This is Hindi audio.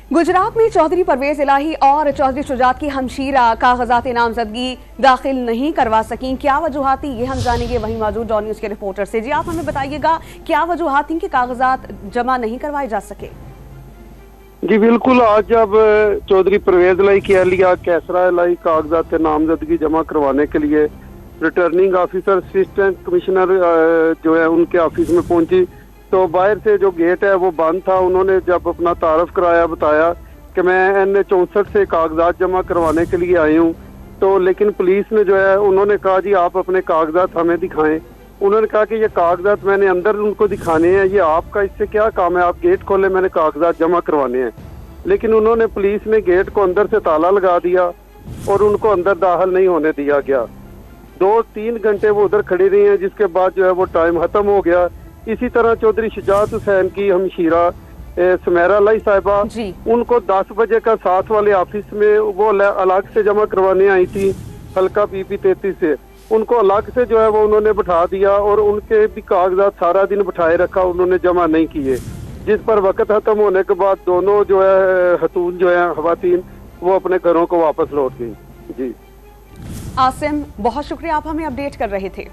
गुजरात में चौधरी परवेज इलाही और चौधरी शुजात की हमशीरा कागजात नामजदगी दाखिल नहीं करवा सकी। क्या वजूहात थी, ये हम जानेंगे वहीं मौजूद डॉन न्यूज के रिपोर्टर से। जी आप हमें बताइएगा, क्या वजूहात थी कि कागजात जमा नहीं करवाए जा सके? जी बिल्कुल, आज जब चौधरी परवेज इलाही की अहलिया कैसरा इलाही कागजात नामजदगी जमा करवाने के लिए रिटर्निंग ऑफिसर असिस्टेंट कमिश्नर जो है उनके ऑफिस में पहुंची, तो बाहर से जो गेट है वो बंद था। उन्होंने जब अपना तारफ कराया, बताया कि मैं NH 64 से कागजात जमा करवाने के लिए आई हूँ, तो लेकिन पुलिस ने जो है उन्होंने कहा जी आप अपने कागजात हमें दिखाएं। उन्होंने कहा कि ये कागजात मैंने अंदर उनको दिखाने हैं, ये आपका इससे क्या काम है, आप गेट खोले, मैंने कागजात जमा करवाने हैं। लेकिन उन्होंने पुलिस ने गेट को अंदर से ताला लगा दिया और उनको अंदर दाखिल नहीं होने दिया गया। 2-3 घंटे वो उधर खड़ी रही हैं, जिसके बाद जो है वो टाइम खत्म हो गया। इसी तरह चौधरी शुजात हुसैन की हमशीरा सुमेरा इलाही साहिबा, उनको 10 बजे का साथ वाले ऑफिस में वो अलग से जमा करवाने आई थी हल्का PP 33 से। उनको अलग से जो है वो उन्होंने बिठा दिया और उनके भी कागजात सारा दिन बिठाए रखा, उन्होंने जमा नहीं किए। जिस पर वक्त खत्म होने के बाद दोनों जो है खतून जो है खवातीन वो अपने घरों को वापस लौट गई। जी आसिम, बहुत शुक्रिया, आप हमें अपडेट कर रहे थे।